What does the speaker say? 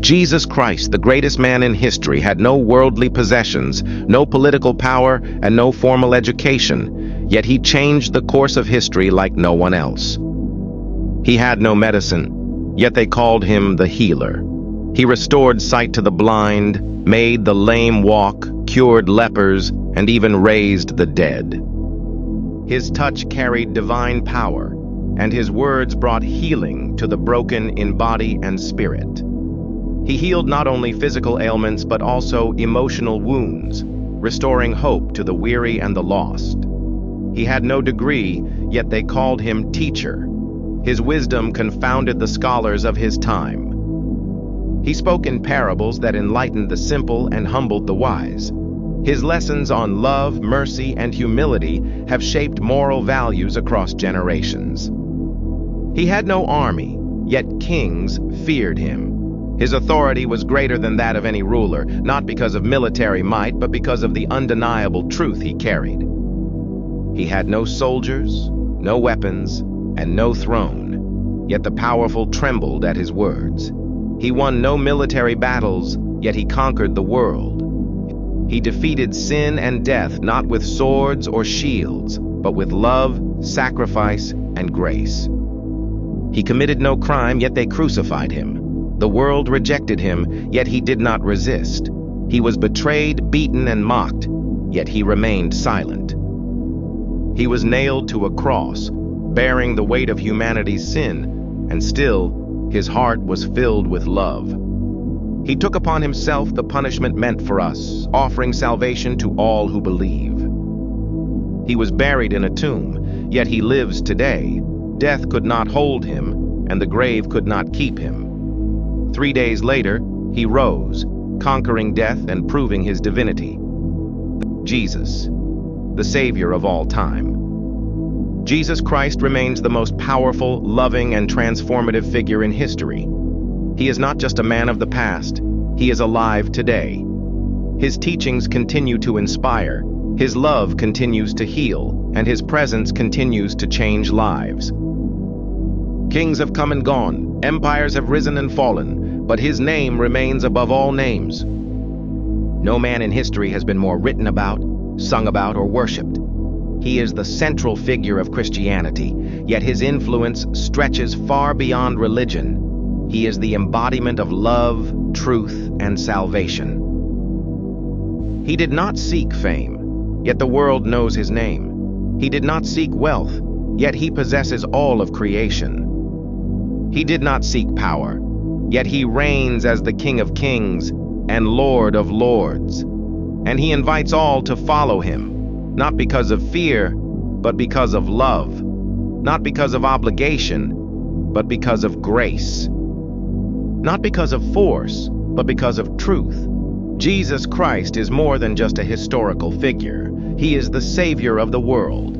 Jesus Christ, the greatest man in history, had no worldly possessions, no political power, and no formal education, yet he changed the course of history like no one else. He had no medicine, yet they called him the healer. He restored sight to the blind, made the lame walk, cured lepers, and even raised the dead. His touch carried divine power, and his words brought healing to the broken in body and spirit. He healed not only physical ailments but also emotional wounds, restoring hope to the weary and the lost. He had no degree, yet they called him teacher. His wisdom confounded the scholars of his time. He spoke in parables that enlightened the simple and humbled the wise. His lessons on love, mercy, and humility have shaped moral values across generations. He had no army, yet kings feared him. His authority was greater than that of any ruler, not because of military might, but because of the undeniable truth he carried. He had no soldiers, no weapons, and no throne, yet the powerful trembled at his words. He won no military battles, yet he conquered the world. He defeated sin and death not with swords or shields, but with love, sacrifice, and grace. He committed no crime, yet they crucified him. The world rejected him, yet he did not resist. He was betrayed, beaten, and mocked, yet he remained silent. He was nailed to a cross, bearing the weight of humanity's sin, and still his heart was filled with love. He took upon himself the punishment meant for us, offering salvation to all who believe. He was buried in a tomb, yet he lives today. Death could not hold him, and the grave could not keep him. 3 days later, he rose, conquering death and proving his divinity. Jesus, the Savior of all time. Jesus Christ remains the most powerful, loving, and transformative figure in history. He is not just a man of the past, he is alive today. His teachings continue to inspire, his love continues to heal, and his presence continues to change lives. Kings have come and gone, empires have risen and fallen, but his name remains above all names. No man in history has been more written about, sung about, or worshipped. He is the central figure of Christianity, yet his influence stretches far beyond religion. He is the embodiment of love, truth, and salvation. He did not seek fame, yet the world knows his name. He did not seek wealth, yet he possesses all of creation. He did not seek power, yet he reigns as the King of Kings and Lord of Lords. And he invites all to follow him, not because of fear, but because of love, not because of obligation, but because of grace, not because of force, but because of truth. Jesus Christ is more than just a historical figure. He is the Savior of the world.